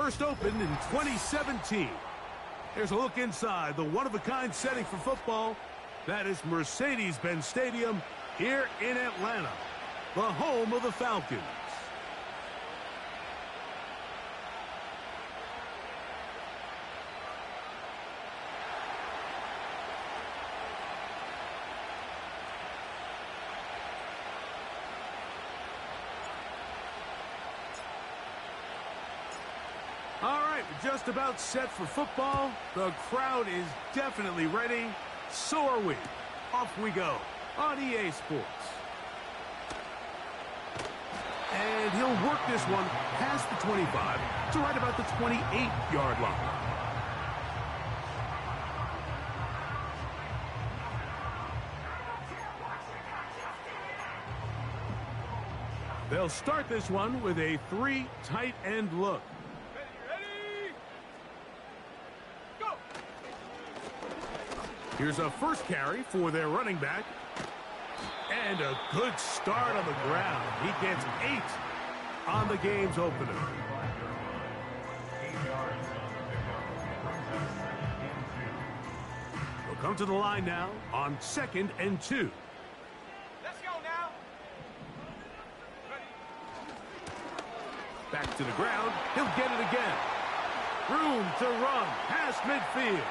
First opened in 2017. Here's a look inside the one-of-a-kind setting for football. That is Mercedes-Benz Stadium here in Atlanta, the home of the Falcons. All right, we're just about set for football. The crowd is definitely ready. So are we. Off we go on EA Sports. And he'll work this one past the 25 to right about the 28-yard line. They'll start this one with a 3 tight end look. Here's a first carry for their running back. And a good start on the ground. He gets 8 on the game's opener. We'll come to the line now on 2nd and 2. Let's go now. Back to the ground. He'll get it again. Room to run past midfield.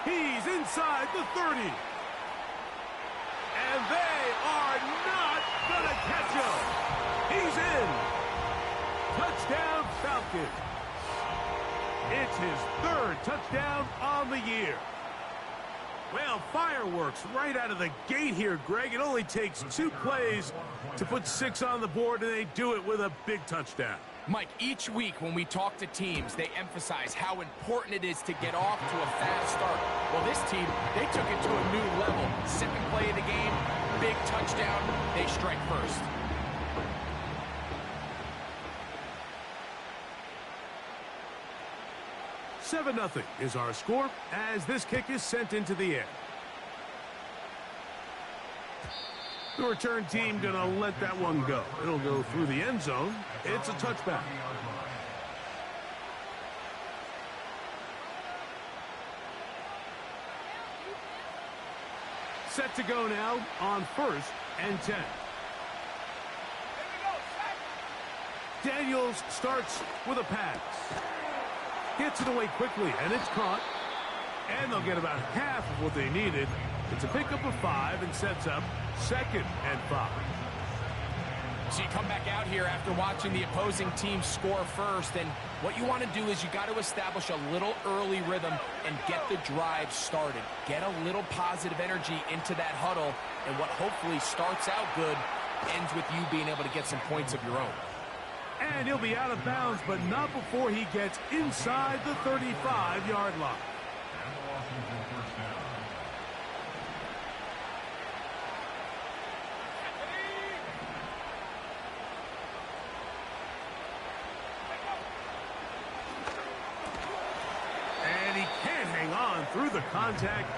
He's inside the 30. And they are not going to catch him. He's in. Touchdown, Falcons. It's his 3rd touchdown on the year. Well, fireworks right out of the gate here, Greg. It only takes 2 plays to put 6 on the board, and they do it with a big touchdown. Mike, each week when we talk to teams, they emphasize how important it is to get off to a fast start. Well, this team, they took it to a new level. 2nd play of the game, big touchdown, they strike first. $7-0 is our score as this kick is sent into the air. The return team going to let that one go. It'll go through the end zone. It's a touchback. Set to go now on 1st and 10. Daniels starts with a pass. Gets it away quickly, and it's caught. And they'll get about half of what they needed. It's a pickup of 5 and sets up 2nd and 5. So you come back out here after watching the opposing team score first, and what you want to do is you got to establish a little early rhythm and get the drive started. Get a little positive energy into that huddle, and what hopefully starts out good ends with you being able to get some points of your own. And he'll be out of bounds, but not before he gets inside the 35-yard line. And he can't hang on through the contact.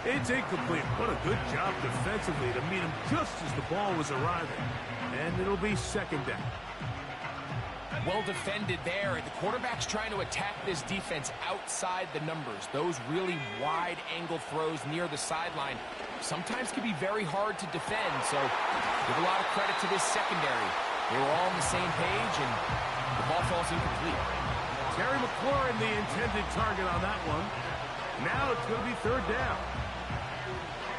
It's incomplete. What a good job defensively to meet him just as the ball was arriving. And it'll be 2nd down. Well defended there. The quarterback's trying to attack this defense outside the numbers. Those really wide angle throws near the sideline sometimes can be very hard to defend. So give a lot of credit to this secondary. They were all on the same page, and the ball falls incomplete. Terry McLaurin, the intended target on that one. Now it's going to be 3rd down.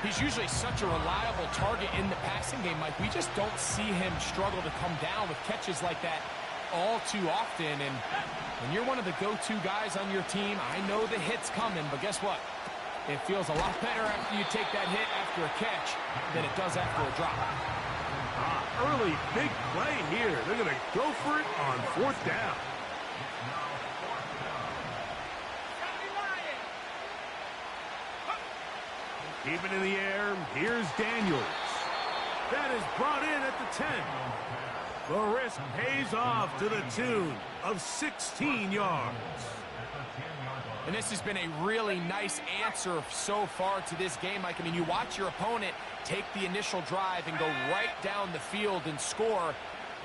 He's usually such a reliable target in the passing game, Mike. We just don't see him struggle to come down with catches like that all too often. And when you're one of the go-to guys on your team, I know the hit's coming, but guess what? It feels a lot better after you take that hit after a catch than it does after a drop. Early big play here. They're going to go for it on 4th down. Keep it in the air. Here's Daniels. That is brought in at the 10. The risk pays off to the tune of 16 yards. And this has been a really nice answer so far to this game, Mike. I mean, you watch your opponent take the initial drive and go right down the field and score.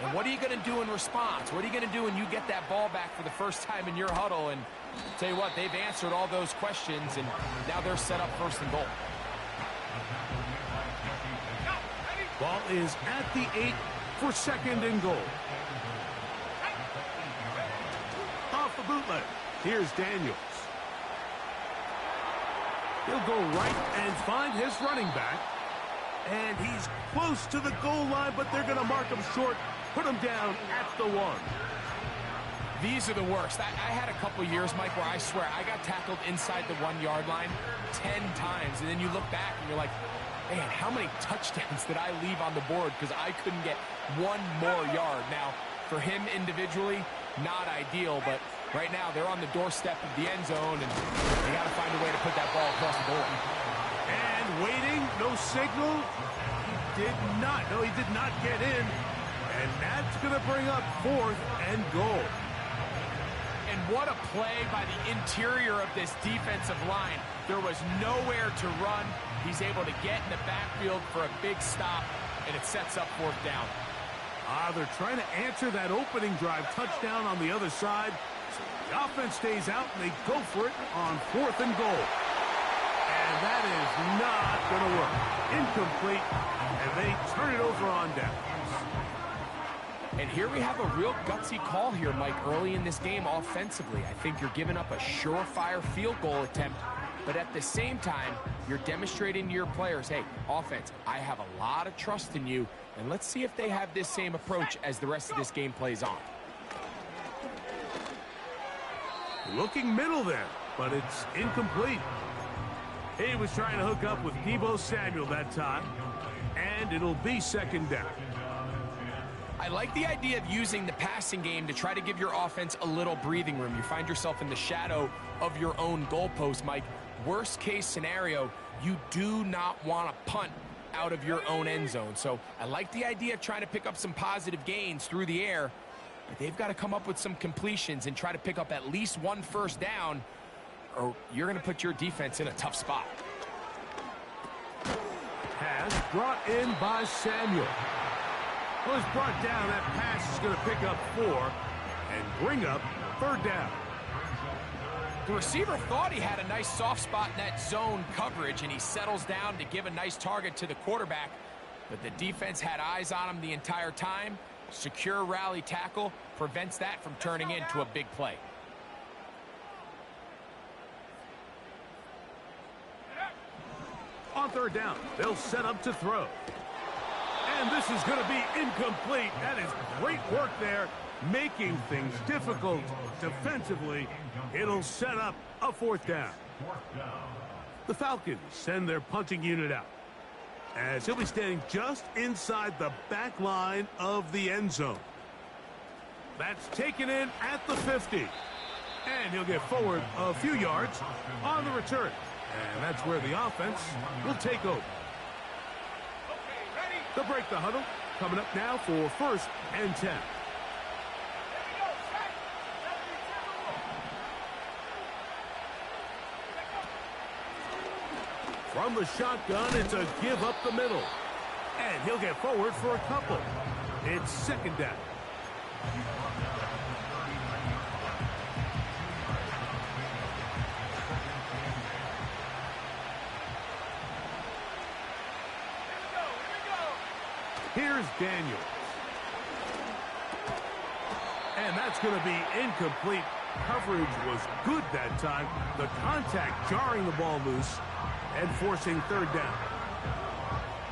And what are you going to do in response? What are you going to do when you get that ball back for the first time in your huddle? And tell you what, they've answered all those questions, and now they're set up first and goal. Ball is at the 8 for second and goal. Off the bootleg. Here's Daniels. He'll go right and find his running back. And he's close to the goal line, but they're going to mark him short, put him down at the 1. These are the worst. I had a couple years, Mike, where I swear I got tackled inside the 1-yard line 10 times. And then you look back and you're like, man, how many touchdowns did I leave on the board because I couldn't get one more yard? Now, for him individually, not ideal, but right now they're on the doorstep of the end zone, and they got to find a way to put that ball across the board. And waiting, no signal. He did not get in. And that's going to bring up 4th and goal. And what a play by the interior of this defensive line. There was nowhere to run. He's able to get in the backfield for a big stop, and it sets up 4th down. They're trying to answer that opening drive touchdown on the other side. So the offense stays out, and they go for it on 4th and goal. And that is not going to work. Incomplete, and they turn it over on down. And here we have a real gutsy call here, Mike, early in this game offensively. I think you're giving up a surefire field goal attempt, but at the same time, you're demonstrating to your players, hey, offense, I have a lot of trust in you, and let's see if they have this same approach as the rest of this game plays on. Looking middle there, but it's incomplete. He was trying to hook up with Deebo Samuel that time, and it'll be 2nd down. I like the idea of using the passing game to try to give your offense a little breathing room. You find yourself in the shadow of your own goalpost, Mike. Worst case scenario, you do not want to punt out of your own end zone. So I like the idea of trying to pick up some positive gains through the air, but they've got to come up with some completions and try to pick up at least 1 first down, or you're going to put your defense in a tough spot. Pass brought in by Samuel. Was brought down. That pass is going to pick up 4 and bring up 3rd down. The receiver thought he had a nice soft spot in that zone coverage, and he settles down to give a nice target to the quarterback, but the defense had eyes on him the entire time. Secure rally tackle prevents that from turning into a big play. On 3rd down, they'll set up to throw. And this is going to be incomplete. That is great work there, making things difficult defensively. It'll set up a 4th down. The Falcons send their punting unit out, as he'll be standing just inside the back line of the end zone. That's taken in at the 50. And he'll get forward a few yards on the return. And that's where the offense will take over. They'll break the huddle. Coming up now for 1st and 10. From the shotgun, it's a give up the middle. And he'll get forward for a couple. It's 2nd down. Here's Daniels. And that's going to be incomplete. Coverage was good that time. The contact jarring the ball loose and forcing 3rd down.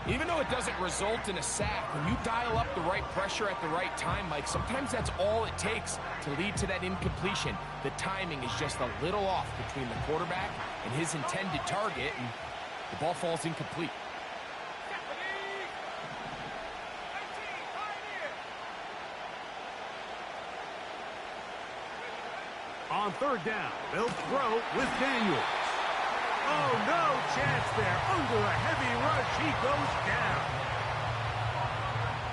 Even though it doesn't result in a sack, when you dial up the right pressure at the right time, Mike, sometimes that's all it takes to lead to that incompletion. The timing is just a little off between the quarterback and his intended target, and the ball falls incomplete. On 3rd down, they'll throw with Daniels. Oh, no chance there. Under a heavy rush, he goes down.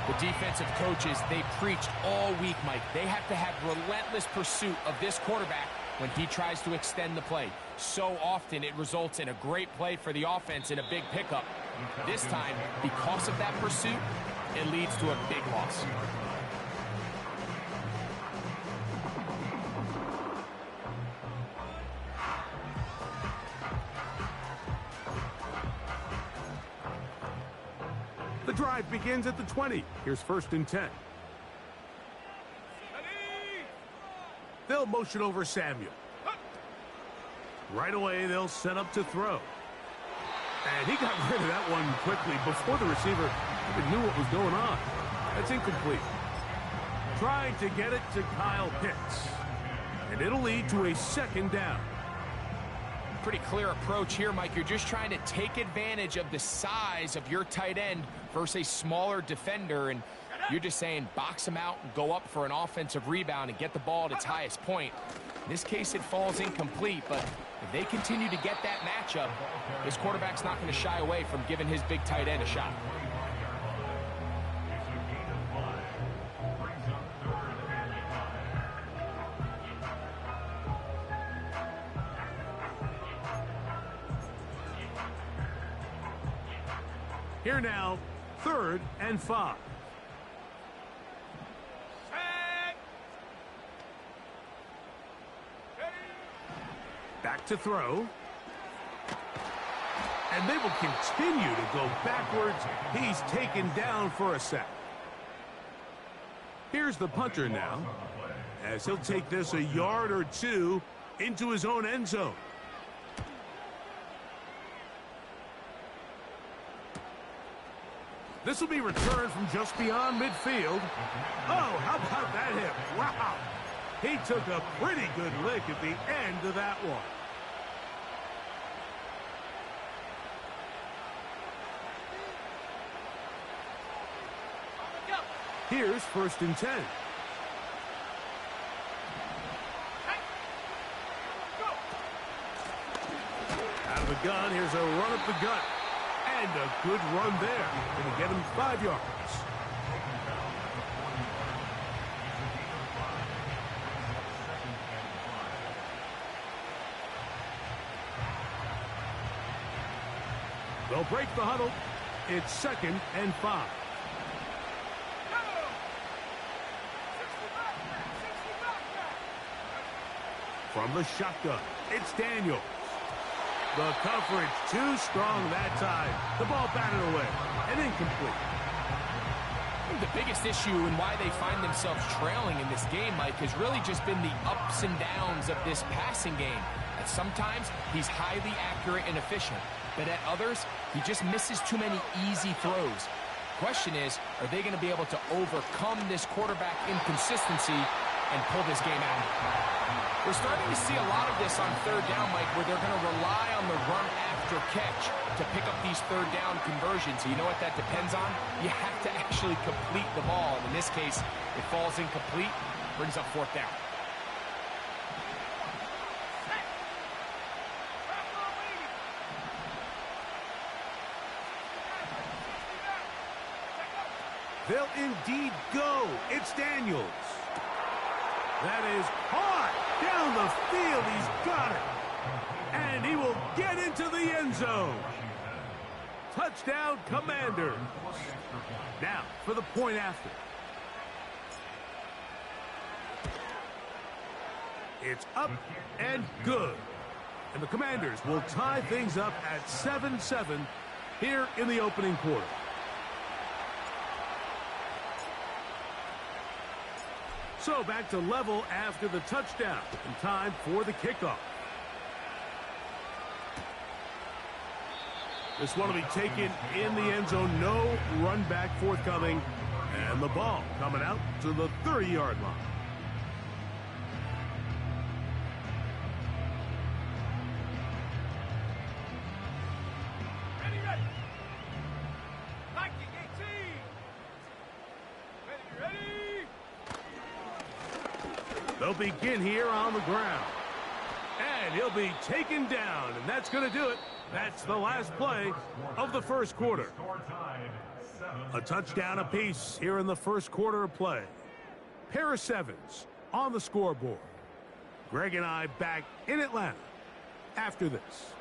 The defensive coaches, they preached all week, Mike. They have to have relentless pursuit of this quarterback when he tries to extend the play. So often it results in a great play for the offense and a big pickup. This time, because of that pursuit, it leads to a big loss. drive begins at the 20. Here's 1st and 10. They'll motion over Samuel. Right away, they'll set up to throw. And he got rid of that one quickly before the receiver even knew what was going on. That's incomplete. Trying to get it to Kyle Pitts. And it'll lead to a 2nd down. Pretty clear approach here, Mike. You're just trying to take advantage of the size of your tight end versus a smaller defender, and you're just saying box him out and go up for an offensive rebound and get the ball at its highest point. In this case, it falls incomplete, but if they continue to get that matchup, this quarterback's not going to shy away from giving his big tight end a shot. Here now, 3rd and 5. Back to throw. And they will continue to go backwards. He's taken down for a sack. Here's the punter now, as he'll take this a yard or 2 into his own end zone. This will be returned from just beyond midfield. Oh, how about that hit? Wow. He took a pretty good lick at the end of that one. Here's 1st and 10. Out of the gun, here's a run up the gut. And a good run there. Going to get him 5 yards. They'll break the huddle. It's 2nd and 5. From the shotgun, it's Daniels. The coverage too strong that time. The ball batted away and incomplete. I think the biggest issue and why they find themselves trailing in this game, Mike, has really just been the ups and downs of this passing game. At sometimes, he's highly accurate and efficient, but at others, he just misses too many easy throws. Question is, are they going to be able to overcome this quarterback inconsistency and pull this game out? We're starting to see a lot of this on 3rd down, Mike, where they're going to rely on the run after catch to pick up these 3rd down conversions. You know what that depends on? You have to actually complete the ball. And in this case, it falls incomplete, brings up 4th down. They'll indeed go. It's Daniels. That is hard. Down the field, he's got it. And he will get into the end zone. Touchdown, Commanders. Now, for the point after. It's up and good. And the Commanders will tie things up at 7-7 here in the opening quarter. So back to level after the touchdown, and time for the kickoff. This one will be taken in the end zone. No run back forthcoming. And the ball coming out to the 30-yard line. They'll begin here on the ground. And he'll be taken down, and that's going to do it. That's the last play of the first quarter. A touchdown apiece here in the first quarter of play. Pair of 7s on the scoreboard. Greg and I back in Atlanta after this.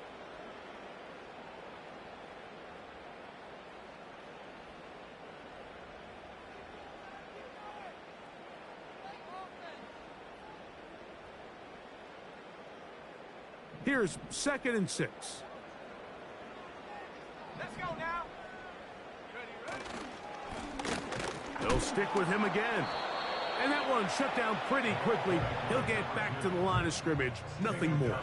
Here's 2nd and 6. Let's go now. Ready, ready. They'll stick with him again. And that one shut down pretty quickly. He'll get back to the line of scrimmage. Nothing more.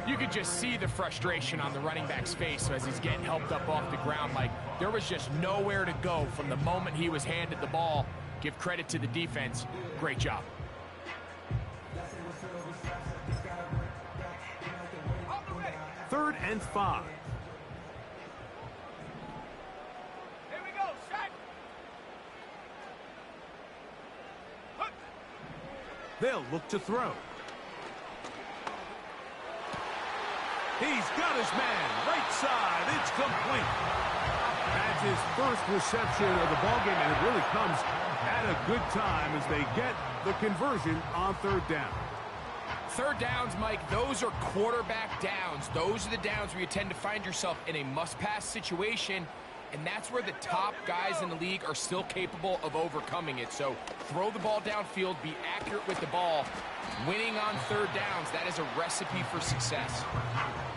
You could just see the frustration on the running back's face as he's getting helped up off the ground. Like, there was just nowhere to go from the moment he was handed the ball. Give credit to the defense. Great job. Third and 5. Here we go, set. They'll look to throw. He's got his man, right side. It's complete. That's his first reception of the ballgame, and it really comes at a good time as they get the conversion on third down. Third downs, Mike, those are quarterback downs. Those are the downs where you tend to find yourself in a must-pass situation, and that's where the top guys in the league are still capable of overcoming it. So throw the ball downfield, be accurate with the ball. Winning on third downs, that is a recipe for success.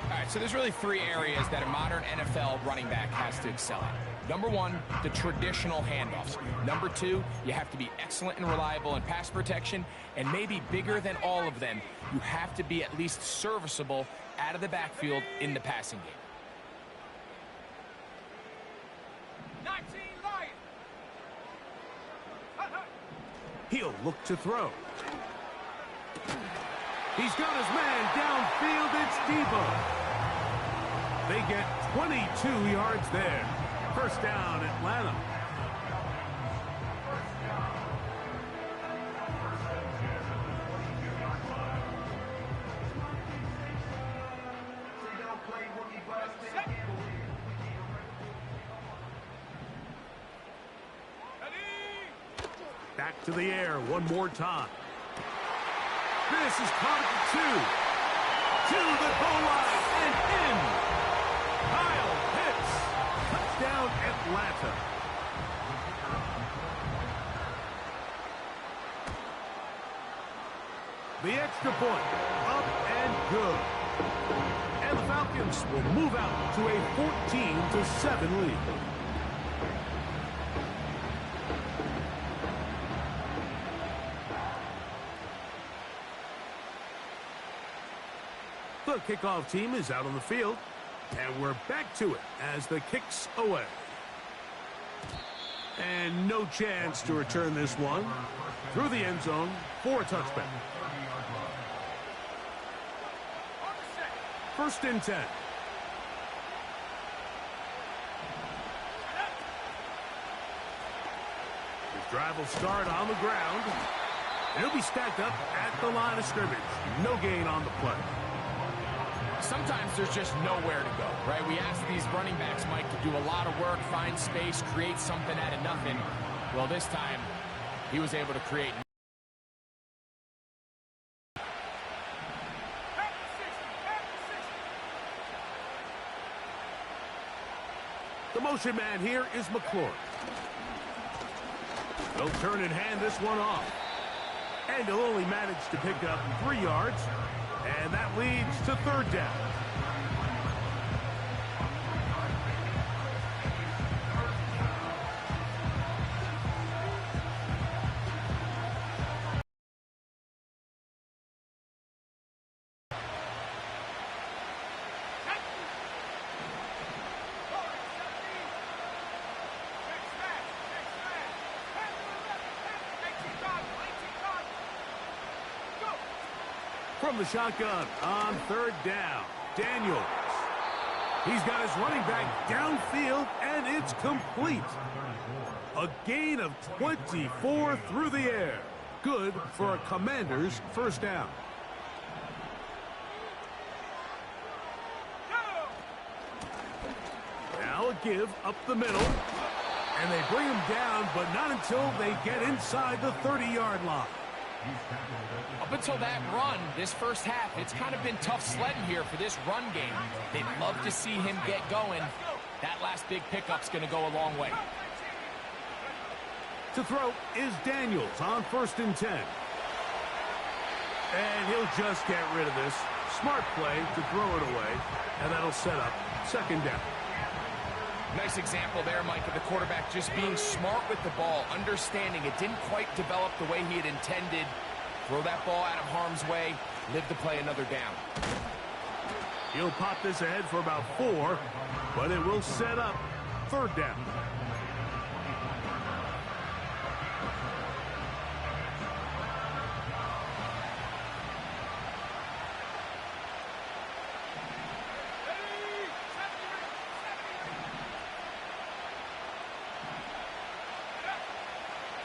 All right, so there's really 3 areas that a modern NFL running back has to excel at. Number 1, the traditional handoffs. Number 2, you have to be excellent and reliable in pass protection. And maybe bigger than all of them, you have to be at least serviceable out of the backfield in the passing game. 19 Lions. He'll look to throw. He's got his man downfield. It's Debo. They get 22 yards there. First down, Atlanta. Back to the air one more time. This is caught at the 2. To the goal line and in. Kyle Pitts. Touchdown, Atlanta. The extra point. Up and good. And the Falcons will move out to a 14-7 lead. The kickoff team is out on the field, and we're back to it as the kick's away. And no chance to return this one through the end zone for a touchback. First and 10. His drive will start on the ground. And he'll be stacked up at the line of scrimmage. No gain on the play. Sometimes there's just nowhere to go, right? We ask these running backs, Mike, to do a lot of work, find space, create something out of nothing. Well, this time, he was able to create. The motion man here is McClure. They'll turn and hand this one off. And he'll only manage to pick up 3 yards. And that leads to third down. From the shotgun on third down, Daniels. He's got his running back downfield, and it's complete. A gain of 24 through the air. Good for a Commander's first down. Now a give up the middle, and they bring him down, but not until they get inside the 30-yard line. Up until that run, this first half, it's kind of been tough sledding here for this run game. They'd love to see him get going. That last big pickup's going to go a long way. To throw is Daniels on first and 10. And he'll just get rid of this. Smart play to throw it away, and that'll set up second down. Nice example there, Mike, of the quarterback just being smart with the ball, understanding it didn't quite develop the way he had intended. Throw that ball out of harm's way, live to play another down. He'll pop this ahead for about 4, but it will set up 3rd down.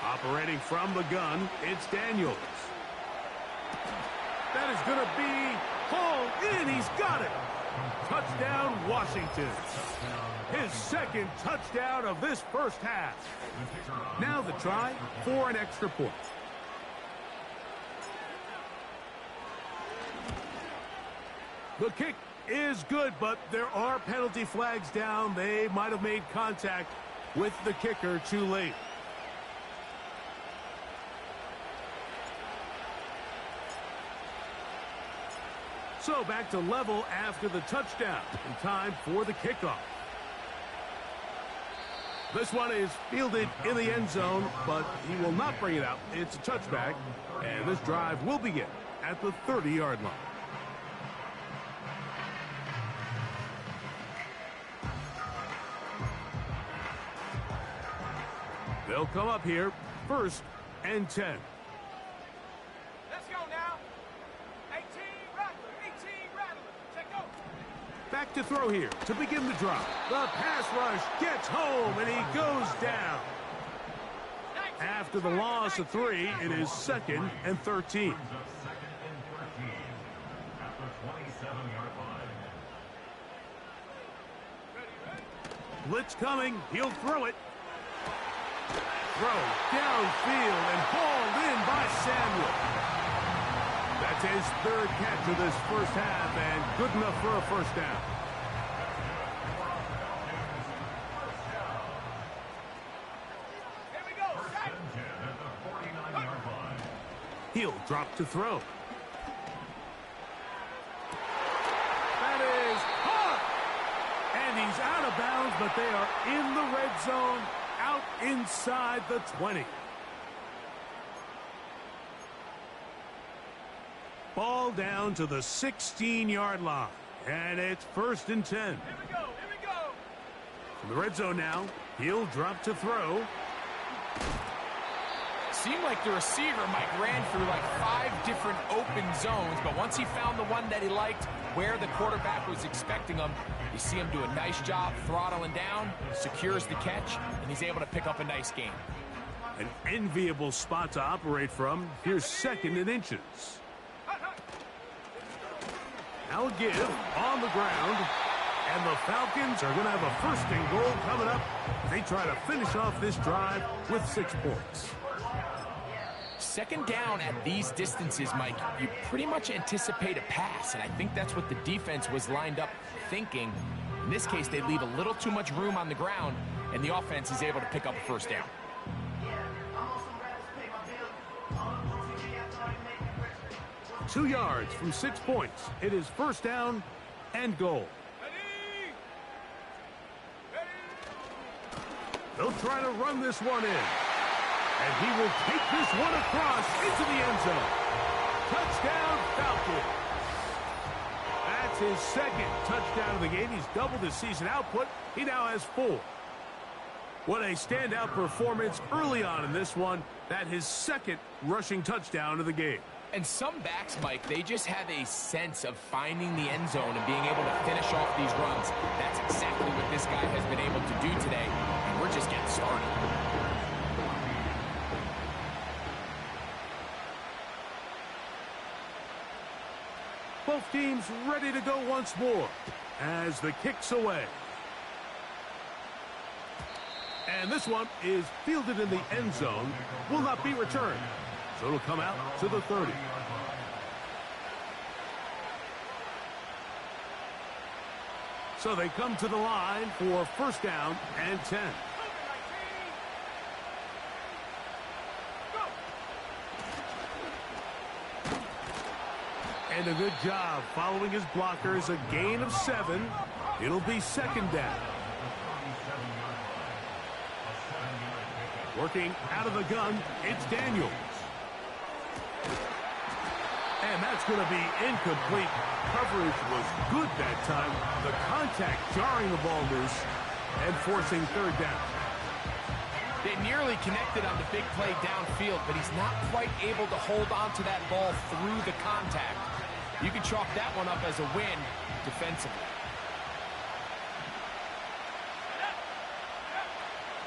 Operating from the gun, it's Daniels. That is going to be hauled in. He's got it. Touchdown, Washington. His 2nd touchdown of this first half. Now the try for an extra point. The kick is good, but there are penalty flags down. They might have made contact with the kicker too late. So back to level after the touchdown. In time for the kickoff. This one is fielded in the end zone, but he will not bring it out. It's a touchback, and this drive will begin at the 30-yard line. They'll come up here, 1st and 10. Let's go now. 18 Rattler. Check go. Back to throw here to begin the drive. The pass rush gets home, and he goes down. After the loss of 3, it is 2nd and 13. Blitz coming. He'll throw it. Throw downfield and hauled in by Samuel. That's his 3rd catch of this first half and good enough for a 1st down. Here we go. Set. He'll drop to throw. That is hot. And he's out of bounds, but they are in the red zone, out inside the 20. Ball down to the 16-yard line, and it's 1st and 10. Here we go. From the red zone now, he'll drop to throw. Seemed like the receiver, Mike, ran through like 5 different open zones, but once he found the one that he liked, where the quarterback was expecting him, you see him do a nice job throttling down, secures the catch, and he's able to pick up a nice gain. An enviable spot to operate from. Here's 2nd and inches. Now a give on the ground, and the Falcons are going to have a 1st and goal coming up. They try to finish off this drive with 6 points. 2nd down at these distances, Mike, you pretty much anticipate a pass, and I think that's what the defense was lined up thinking. In this case, they leave a little too much room on the ground, and the offense is able to pick up a 1st down. Two yards from 6 points. It is 1st down and goal. They'll try to run this one in. And he will take this one across into the end zone. Touchdown, Falcons. That's his 2nd touchdown of the game. He's doubled his season output. He now has 4. What a standout performance early on in this one. That his 2nd rushing touchdown of the game. And some backs, Mike, they just have a sense of finding the end zone and being able to finish off these runs. That's exactly what this guy has been able to do today, and we're just getting started. Both teams ready to go once more as the kick's away. And this one is fielded in the end zone, will not be returned. So it'll come out to the 30. So they come to the line for 1st down and 10. And a good job following his blockers. A gain of 7. It'll be 2nd down. Working out of the gun, it's Daniels. And that's going to be incomplete. Coverage was good that time. The contact jarring the ball loose and forcing third down. They nearly connected on the big play downfield, but he's not quite able to hold on to that ball through the contact. You can chalk that one up as a win defensively.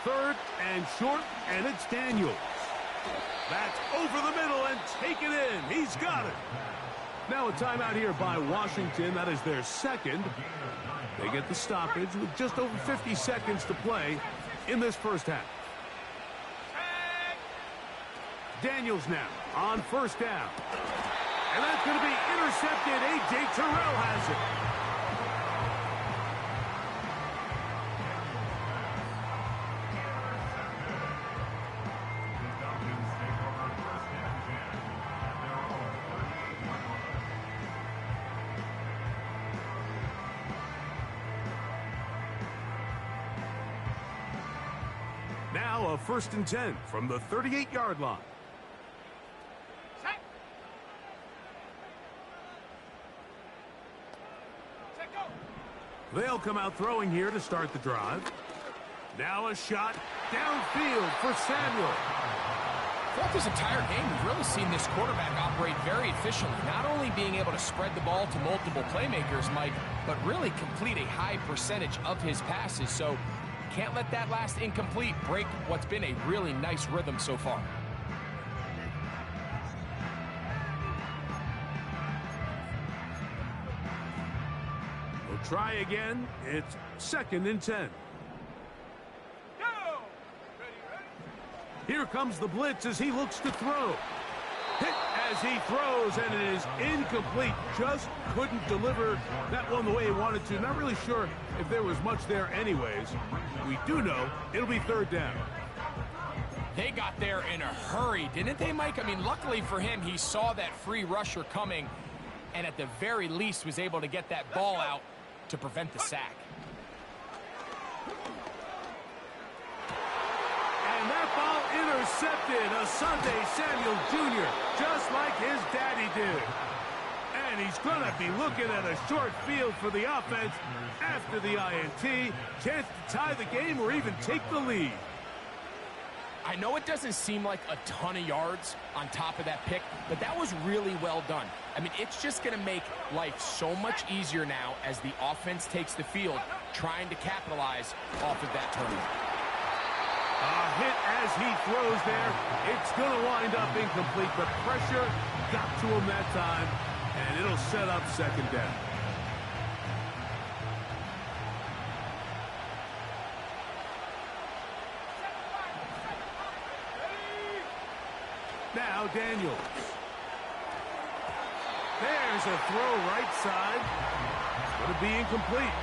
Third and short, and it's Daniels. That's over the middle and taken in. He's got it. Now a timeout here by Washington. That is their second. They get the stoppage with just over 50 seconds to play in this first half. Daniels now on first down. And that's going to be intercepted. A.J. Terrell has it. Now a 1st and 10 from the 38-yard line. They'll come out throwing here to start the drive. Now a shot downfield for Samuel. Throughout this entire game, we've really seen this quarterback operate very efficiently, not only being able to spread the ball to multiple playmakers, Mike, but really complete a high percentage of his passes. So can't let that last incomplete break what's been a really nice rhythm so far. We'll try again. It's 2nd and 10. Here comes the blitz as he looks to throw. Hit as he throws, and it is incomplete. Just couldn't deliver that one the way he wanted to. Not really sure if there was much there anyways. We do know it'll be 3rd down. They got there in a hurry, didn't they, Mike? I mean, luckily for him, he saw that free rusher coming and at the very least was able to get that ball out to prevent the sack. And that ball intercepted. A Sunday Samuel Jr., just like his daddy did. And he's going to be looking at a short field for the offense after the INT. Chance to tie the game or even take the lead. I know it doesn't seem like a ton of yards on top of that pick, but that was really well done. I mean, it's just going to make life so much easier now as the offense takes the field, trying to capitalize off of that turnover. A hit as he throws there. It's going to wind up incomplete, but pressure got to him that time, and it'll set up 2nd down. Now Daniels. There's a throw right side. It's going to be incomplete.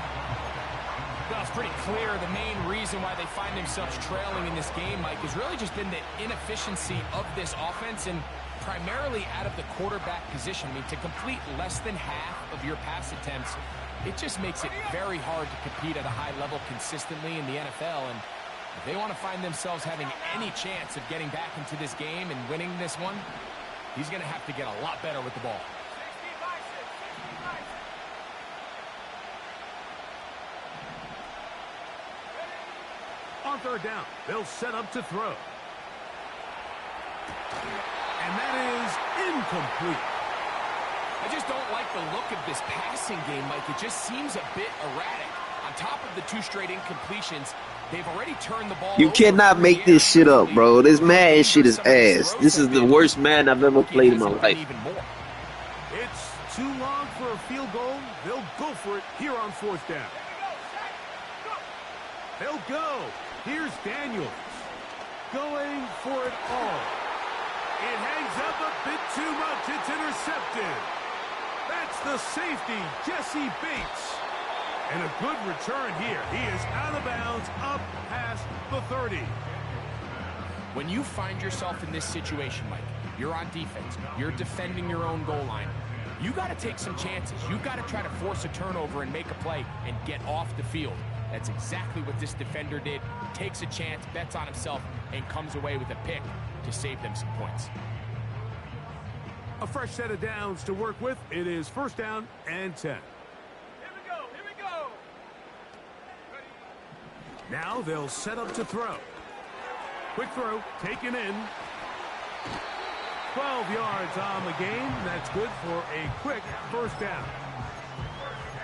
Well, it's pretty clear the main reason why they find themselves trailing in this game, Mike, has really just been the inefficiency of this offense and primarily out of the quarterback position. I mean, to complete less than half of your pass attempts, it just makes it very hard to compete at a high level consistently in the NFL. And if they want to find themselves having any chance of getting back into this game and winning this one, he's going to have to get a lot better with the ball. On 3rd down, they'll set up to throw. And that is incomplete. I just don't like the look of this passing game, Mike. It just seems a bit erratic. On top of the 2 straight incompletions, they've already turned the ball over. You cannot make this shit up, bro. This Madden shit is ass. This is the worst Madden I've ever played in my life. It's too long for a field goal. They'll go for it here on 4th down. They'll go. Here's Daniels going for it all. It hangs up a bit too much. It's intercepted. That's the safety, Jesse Bates. And a good return here. He is out of bounds up past the 30. When you find yourself in this situation, Mike, you're on defense, you're defending your own goal line, you got to take some chances. You got to try to force a turnover and make a play and get off the field. That's exactly what this defender did. Takes a chance, bets on himself, and comes away with a pick to save them some points. A fresh set of downs to work with. It is first down and 10. Here we go. Here we go. Now they'll set up to throw. Quick throw, taken in. 12 yards on the game. That's good for a quick first down.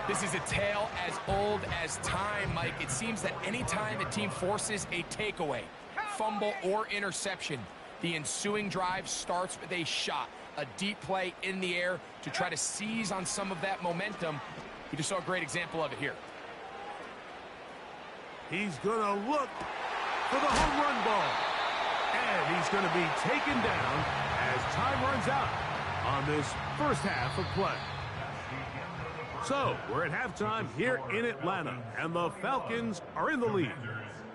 This is a tale as old as time, Mike. It seems that anytime the team forces a takeaway, fumble, or interception, the ensuing drive starts with a shot, a deep play in the air to try to seize on some of that momentum. We just saw a great example of it here. He's going to look for the home run ball. And he's going to be taken down as time runs out on this first half of play. So, we're at halftime here in Atlanta, and the Falcons are in the lead.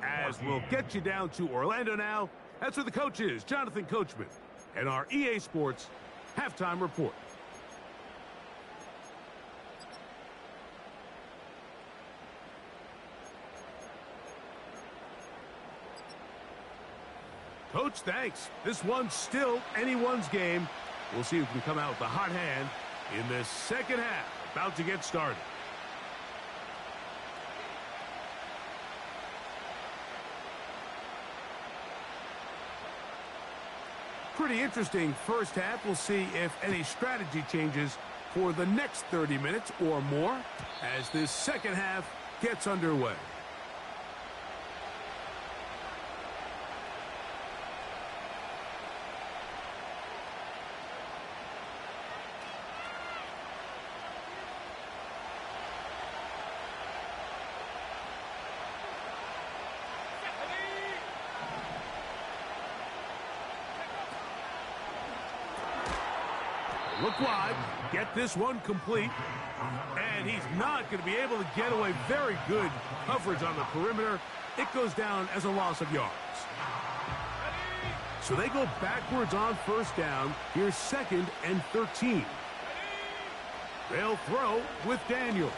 As we'll get you down to Orlando now, that's where the coach is, Jonathan Coachman, and our EA Sports halftime report. Coach, thanks. This one's still anyone's game. We'll see who can come out with the hot hand in this second half. About to get started. Pretty interesting first half. We'll see if any strategy changes for the next 30 minutes or more as this second half gets underway. Look wide, get this one complete, and he's not going to be able to get away. Very good coverage on the perimeter. It goes down as a loss of yards. So they go backwards on first down. Here's 2nd and 13. They'll throw with Daniels.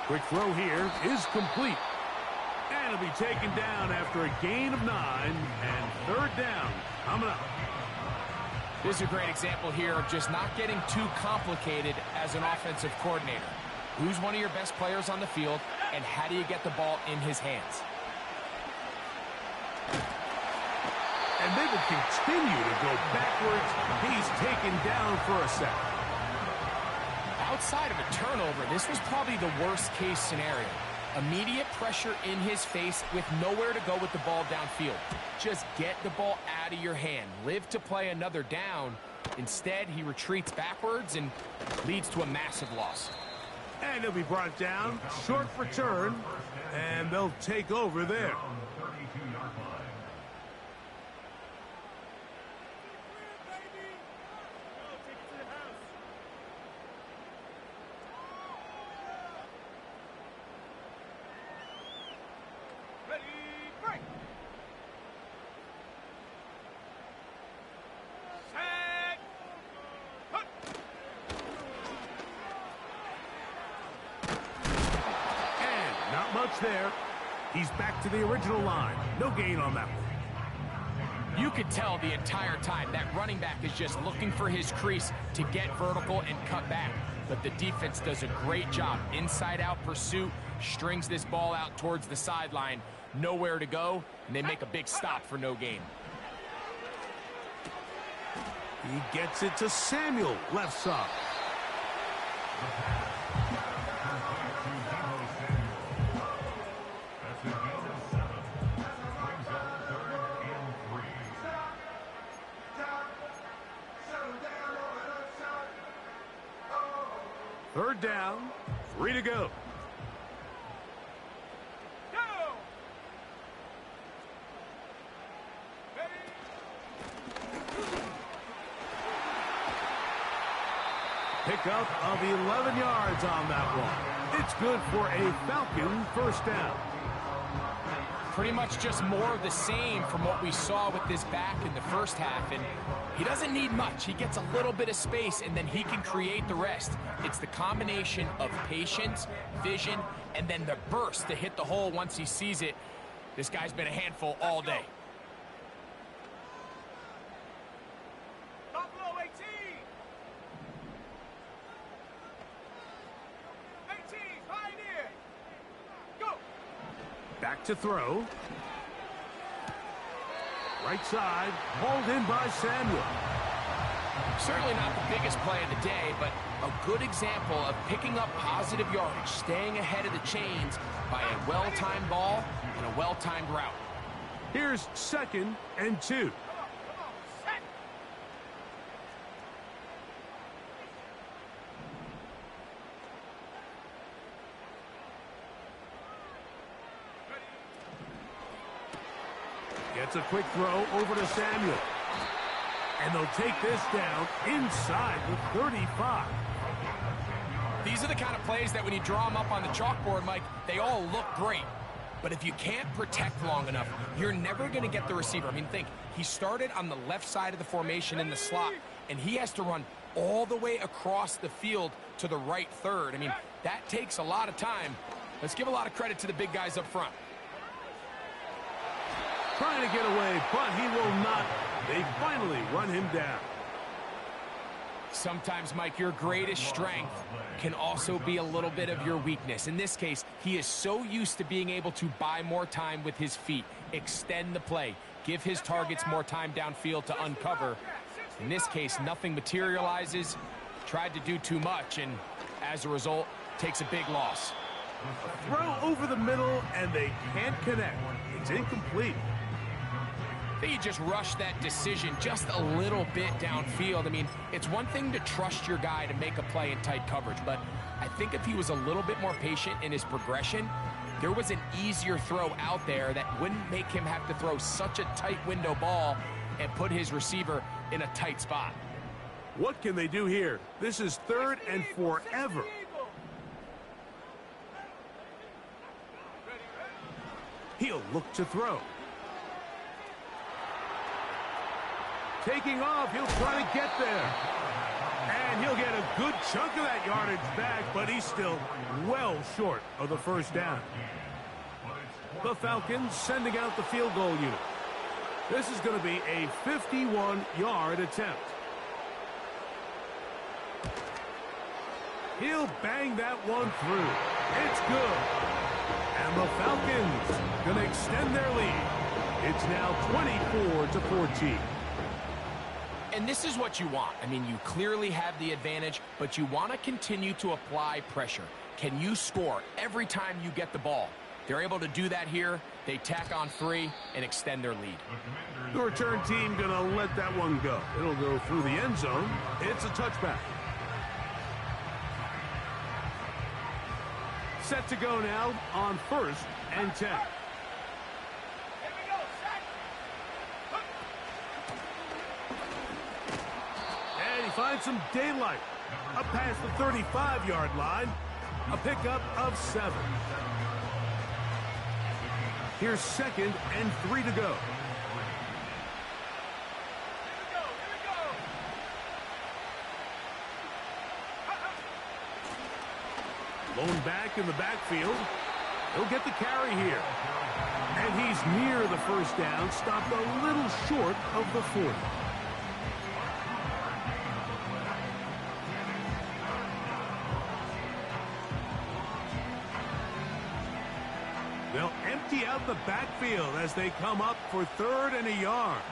Quick throw here is complete. And it'll be taken down after a gain of 9, and 3rd down coming up. This is a great example here of just not getting too complicated as an offensive coordinator. Who's one of your best players on the field, and how do you get the ball in his hands? And they will continue to go backwards. He's taken down for a sack. Outside of a turnover, this was probably the worst-case scenario. Immediate pressure in his face with nowhere to go with the ball downfield. Just get the ball out of your hand. Live to play another down. Instead, he retreats backwards and leads to a massive loss. And he'll be brought down. Short return. And they'll take over there. There. He's back to the original line. No gain on that one. You could tell the entire time that running back is just looking for his crease to get vertical and cut back. But the defense does a great job. Inside-out pursuit, strings this ball out towards the sideline. Nowhere to go, and they make a big stop for no gain. He gets it to Samuel, left side. Third down, 3 to go. Pickup of 11 yards on that one. It's good for a Falcon first down. Pretty much just more of the same from what we saw with this back in the first half. And he doesn't need much. He gets a little bit of space, and then he can create the rest. It's the combination of patience, vision, and then the burst to hit the hole once he sees it. This guy's been a handful all day. Top low, 18. 18, pioneer. Go. Back to throw. Right side, hauled in by Samuel. Certainly not the biggest play of the day, but a good example of picking up positive yardage, staying ahead of the chains by a well-timed ball and a well-timed route. Here's 2nd and 2. Set. Gets a quick throw over to Samuel. And they'll take this down inside the 35. These are the kind of plays that when you draw them up on the chalkboard, Mike, they all look great. But if you can't protect long enough, you're never going to get the receiver. I mean, think, he started on the left side of the formation in the slot, and he has to run all the way across the field to the right third. I mean, that takes a lot of time. Let's give a lot of credit to the big guys up front. Trying to get away, but he will not. They finally run him down. Sometimes, Mike, your greatest strength can also be a little bit of your weakness. In this case, he is so used to being able to buy more time with his feet, extend the play, give his targets more time downfield to uncover. In this case, nothing materializes, tried to do too much, and as a result, takes a big loss. A throw over the middle, and they can't connect. It's incomplete. I think he just rushed that decision just a little bit downfield. I mean, it's one thing to trust your guy to make a play in tight coverage, but I think if he was a little bit more patient in his progression, there was an easier throw out there that wouldn't make him have to throw such a tight window ball and put his receiver in a tight spot. What can they do here? This is 3rd and forever. He'll look to throw. Taking off, he'll try to get there. And he'll get a good chunk of that yardage back, but he's still well short of the first down. The Falcons sending out the field goal unit. This is going to be a 51-yard attempt. He'll bang that one through. It's good. And the Falcons going to extend their lead. It's now 24-14. And this is what you want. I mean, you clearly have the advantage, but you want to continue to apply pressure. Can you score every time you get the ball? They're able to do that here. They tack on 3 and extend their lead. The return team going to let that one go. It'll go through the end zone. It's a touchback. Set to go now on 1st and 10. Find some daylight up past the 35-yard line. A pickup of 7. Here's 2nd and 3 to go. Lone back in the backfield. He'll get the carry here. And he's near the first down, stopped a little short of the 40. They'll empty out the backfield as they come up for 3rd and a yard.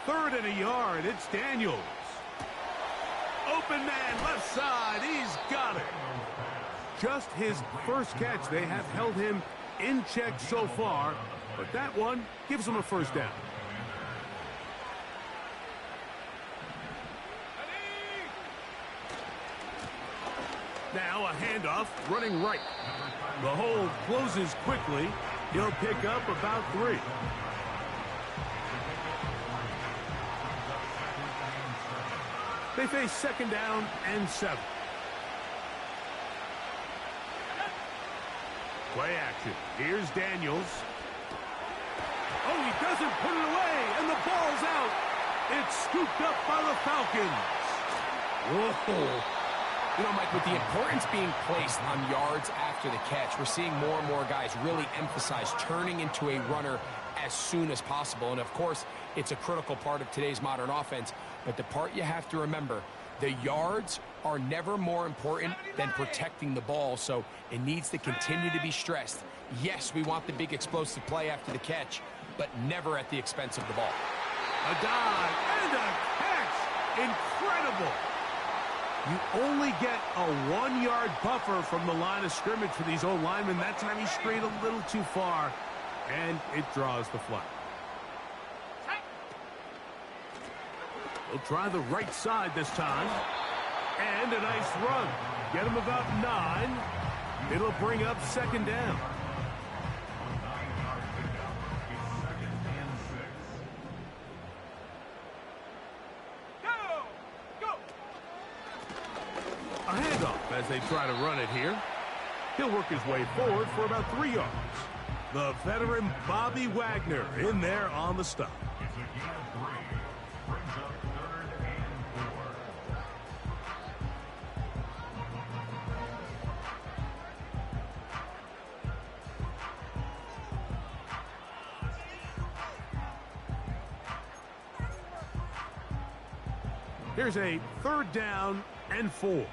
3rd and a yard. It's Daniels. Open man, left side. He's got it. Just his first catch. They have held him in check so far, but that one gives him a first down. Now a handoff running right. The hold closes quickly. He'll pick up about 3. They face 2nd down and 7. Play action. Here's Daniels. Oh, he doesn't put it away, and the ball's out. It's scooped up by the Falcons. Whoa. You know, Mike, with the importance being placed on yards after the catch, we're seeing more and more guys really emphasize turning into a runner as soon as possible. And, of course, it's a critical part of today's modern offense. But the part you have to remember, the yards are never more important than protecting the ball, so it needs to continue to be stressed. Yes, we want the big explosive play after the catch, but never at the expense of the ball. A dive and a catch. Incredible. You only get a 1-yard buffer from the line of scrimmage for these old linemen. That time he strayed a little too far, and it draws the flag. He'll try the right side this time. And a nice run. Get him about 9. It'll bring up 2nd down. A handoff as they try to run it here. He'll work his way forward for about 3 yards. The veteran Bobby Wagner in there on the stop. Here's a 3rd down and 4.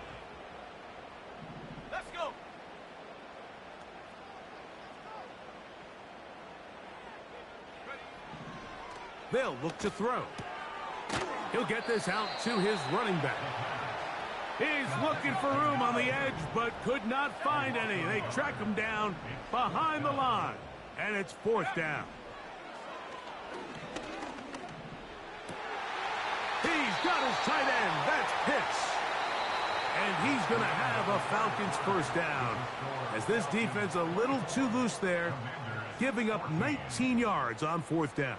Let's go. They'll look to throw. He'll get this out to his running back. He's looking for room on the edge, but could not find any. They track him down behind the line, and it's 4th down. He's got his tight end. That's Pitts. And he's going to have a Falcons 1st down. As this defense a little too loose there, giving up 19 yards on 4th down.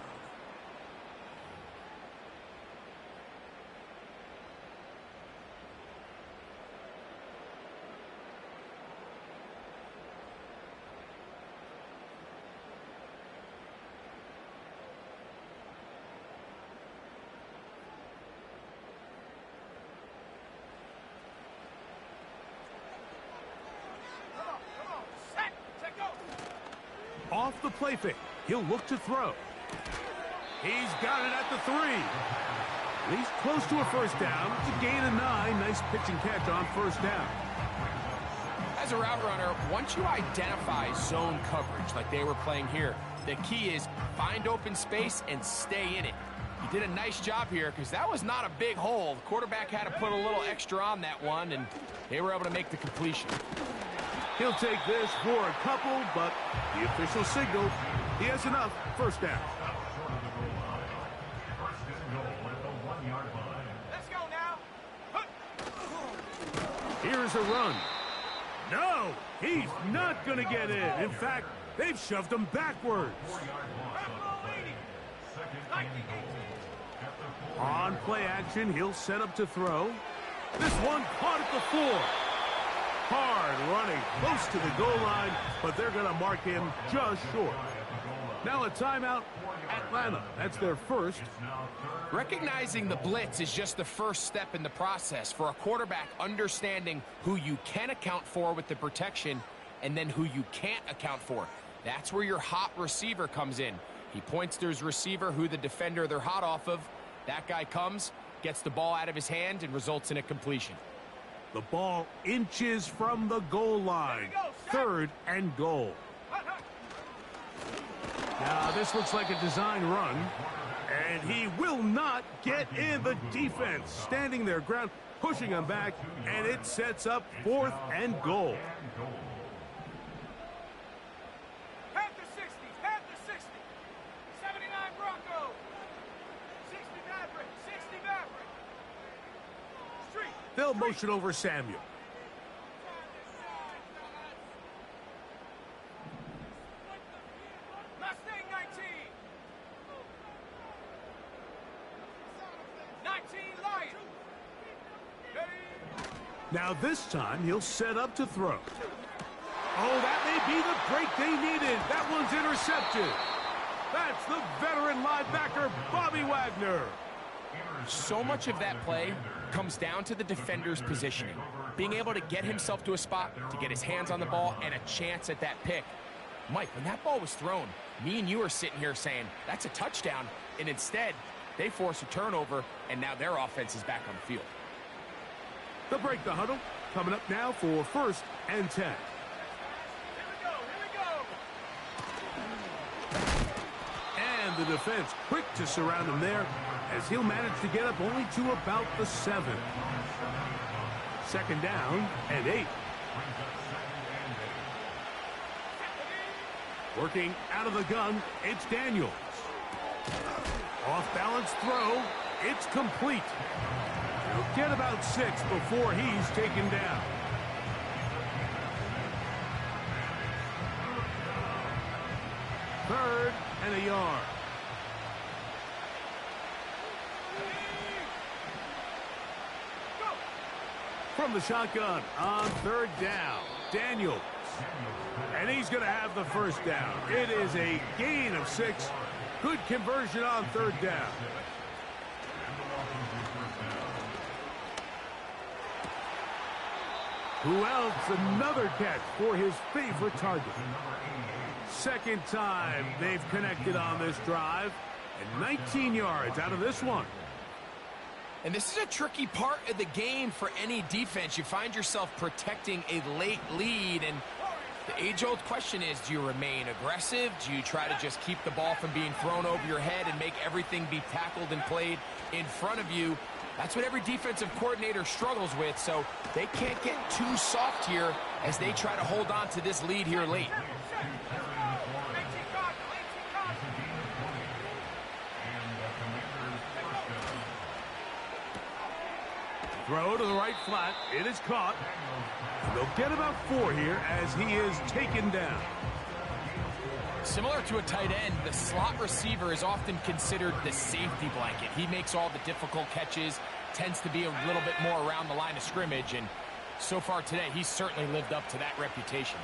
Off the play fake. He'll look to throw. He's got it at the 3. He's close to a 1st down. It's a gain of 9. Nice pitch and catch on 1st down. As a route runner, once you identify zone coverage like they were playing here, the key is find open space and stay in it. He did a nice job here because that was not a big hole. The quarterback had to put a little extra on that one, and they were able to make the completion. He'll take this for a couple, but the official signal, he has enough. 1st down. Let's go now. Here's a run. No, he's not going to get in. In fact, they've shoved him backwards. On play action, he'll set up to throw. This one caught at the 4. Hard running, close to the goal line, but they're going to mark him just short. Now a timeout, Atlanta. That's their 1st. Recognizing the blitz is just the first step in the process for a quarterback, understanding who you can account for with the protection and then who you can't account for. That's where your hot receiver comes in. He points to his receiver, who the defender they're hot off of. That guy comes, gets the ball out of his hand, and results in a completion. The ball inches from the goal line. 3rd and goal. Now this looks like a design run. And he will not get in. The defense standing their ground, pushing him back, and it sets up 4th and goal. Head to 60. Head to 60. 79 Bronco. 60 Maverick. 60 Maverick. Street. They'll motion over Samuel. Mustang 19. 19 Lion. Ready? Now this time he'll set up to throw. Oh, that may be the break they needed. That one's intercepted. That's the veteran linebacker, Bobby Wagner. So much of that play comes down to the defender's positioning. Being able to get himself to a spot, to get his hands on the ball, and a chance at that pick. Mike, when that ball was thrown, me and you are sitting here saying, that's a touchdown. And instead, they force a turnover, and now their offense is back on the field. The break the huddle. Coming up now for 1st and 10. Here we go. And the defense quick to surround him there as he'll manage to get up only to about the 7. 2nd down and 8. Working out of the gun, it's Daniels. Off-balance throw, it's complete. He'll get about 6 before he's taken down. Third and a yard. From the shotgun on 3rd down, Daniels. And he's going to have the 1st down. It is a gain of 6. Good conversion on 3rd down. Who else? Another catch for his favorite target. 2nd time they've connected on this drive. And 19 yards out of this one. And this is a tricky part of the game for any defense. You find yourself protecting a late lead, and the age-old question is, do you remain aggressive? Do you try to just keep the ball from being thrown over your head and make everything be tackled and played in front of you? That's what every defensive coordinator struggles with, so they can't get too soft here as they try to hold on to this lead here late. Throw to the right flat. It is caught. And they'll get about 4 here as he is taken down. Similar to a tight end, the slot receiver is often considered the safety blanket. He makes all the difficult catches, tends to be a little bit more around the line of scrimmage, and so far today, he's certainly lived up to that reputation.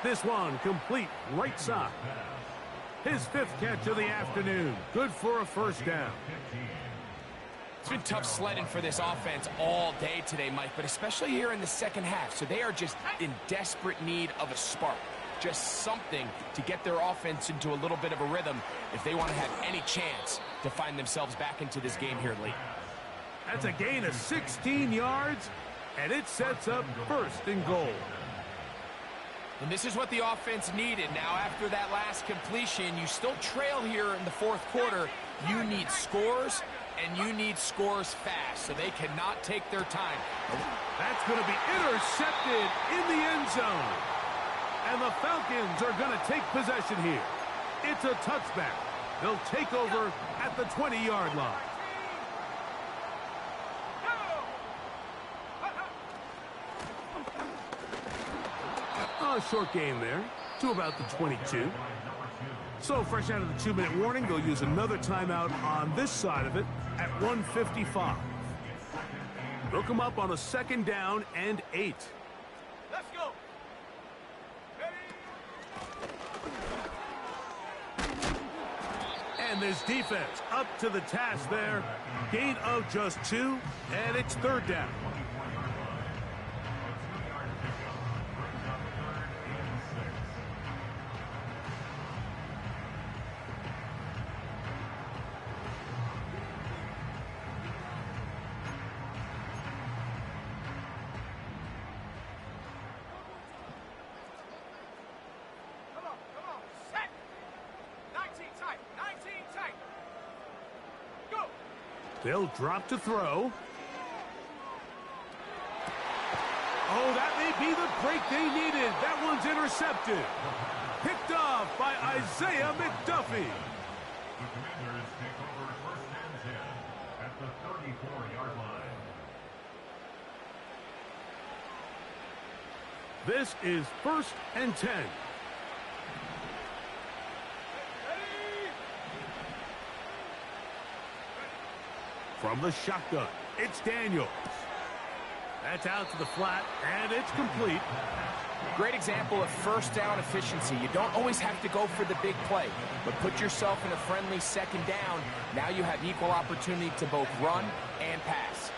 This one complete right side. His 5th catch of the afternoon. Good for a 1st down. It's been tough sledding for this offense all day today, Mike, but especially here in the 2nd half. So they are just in desperate need of a spark, just something to get their offense into a little bit of a rhythm if they want to have any chance to find themselves back into this game here late. That's a gain of 16 yards, and it sets up 1st and goal. And this is what the offense needed. Now, after that last completion, you still trail here in the 4th quarter. You need scores, and you need scores fast, so they cannot take their time. That's going to be intercepted in the end zone. And the Falcons are going to take possession here. It's a touchback. They'll take over at the 20-yard line. A short game there to about the 22. So fresh out of the 2-minute warning, they'll use another timeout on this side of it at 1:55. They'll come up on a 2nd down and 8. Let's go. And this defense up to the task there. Gain of just 2, and it's 3rd down. They'll drop to throw. Oh, that may be the break they needed. That one's intercepted. Picked off by Isaiah McDuffie. The Commanders take over 1st and 10 at the 34-yard line. This is 1st and 10. From the shotgun, it's Daniels. That's out to the flat, and it's complete. Great example of first down efficiency. You don't always have to go for the big play, but put yourself in a friendly second down. Now you have equal opportunity to both run and pass.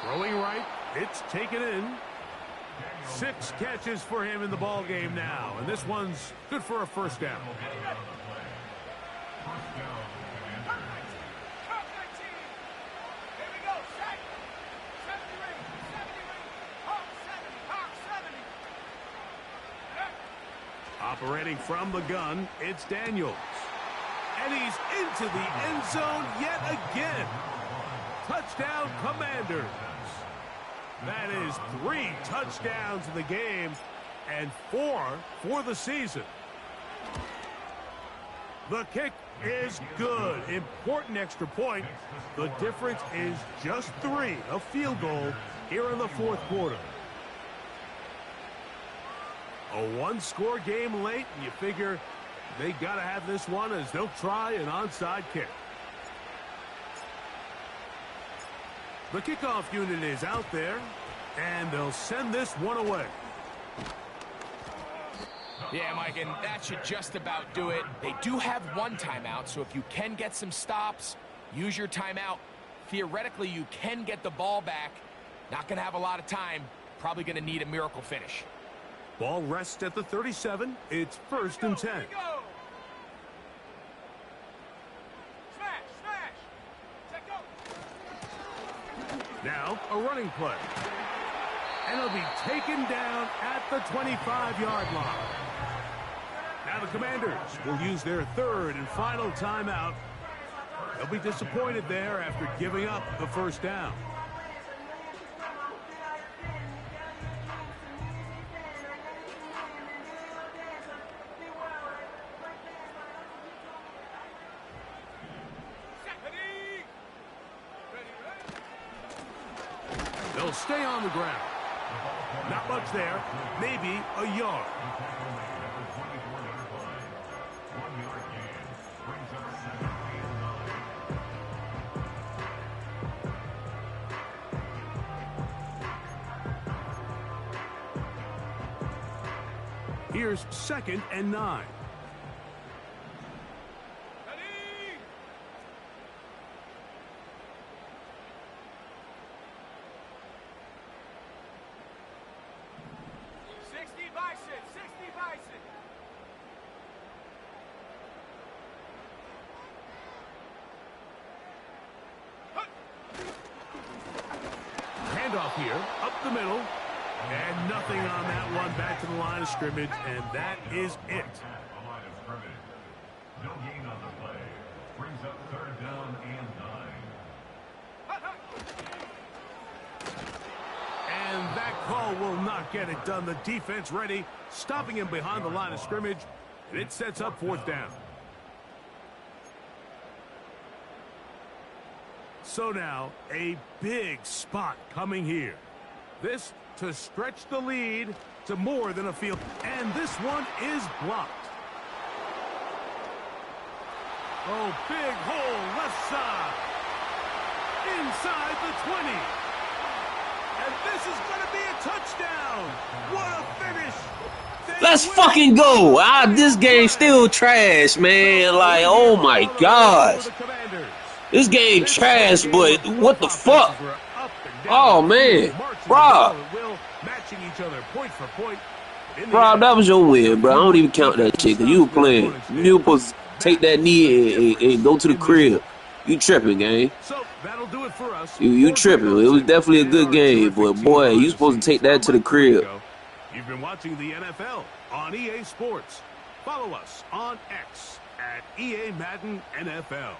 Throwing right, it's taken in. 6 catches for him in the ball game now, and this one's good for a first down. Operating from the gun, it's Daniels. And he's into the end zone yet again. Touchdown, Commanders. That is 3 touchdowns in the game and 4 for the season. The kick is good. Important extra point. The difference is just 3, a field goal here in the 4th quarter. A 1-score game late, and you figure they got to have this one as they'll try an onside kick. The kickoff unit is out there, and they'll send this one away. Yeah, Mike, and that should just about do it. They do have 1 timeout, so if you can get some stops, use your timeout. Theoretically, you can get the ball back. Not going to have a lot of time. Probably going to need a miracle finish. Ball rests at the 37. It's 1st and 10. Now a running play. And it'll be taken down at the 25-yard line. Now the Commanders will use their 3rd and final timeout. They'll be disappointed there after giving up the first down. They'll stay on the ground. Not much there. Maybe a yard. Here's 2nd and 9. Handoff here, up the middle, and nothing on that one. Back to the line of scrimmage, and that is it. No gain on the play. Brings up 3rd down and 9. And that call will not get it done. The defense ready, stopping him behind the line of scrimmage, and it sets up 4th down. So now, a big spot coming here. This to stretch the lead to more than a field. And this one is blocked. Oh, big hole left side. Inside the 20. And this is going to be a touchdown. What a finish. Let's fucking go. This game still trash, man. Like, oh my gosh. This game trash, but what the fuck? Oh, man. Rob. Rob, that was your win, bro. I don't even count that shit, because you were playing. You were supposed to take that knee and go to the crib. You tripping, gang. You tripping. It was definitely a good game, but, boy, you supposed to take that to the crib. You've been watching the NFL on EA Sports. Follow us on X at EA Madden NFL.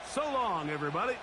So long, everybody.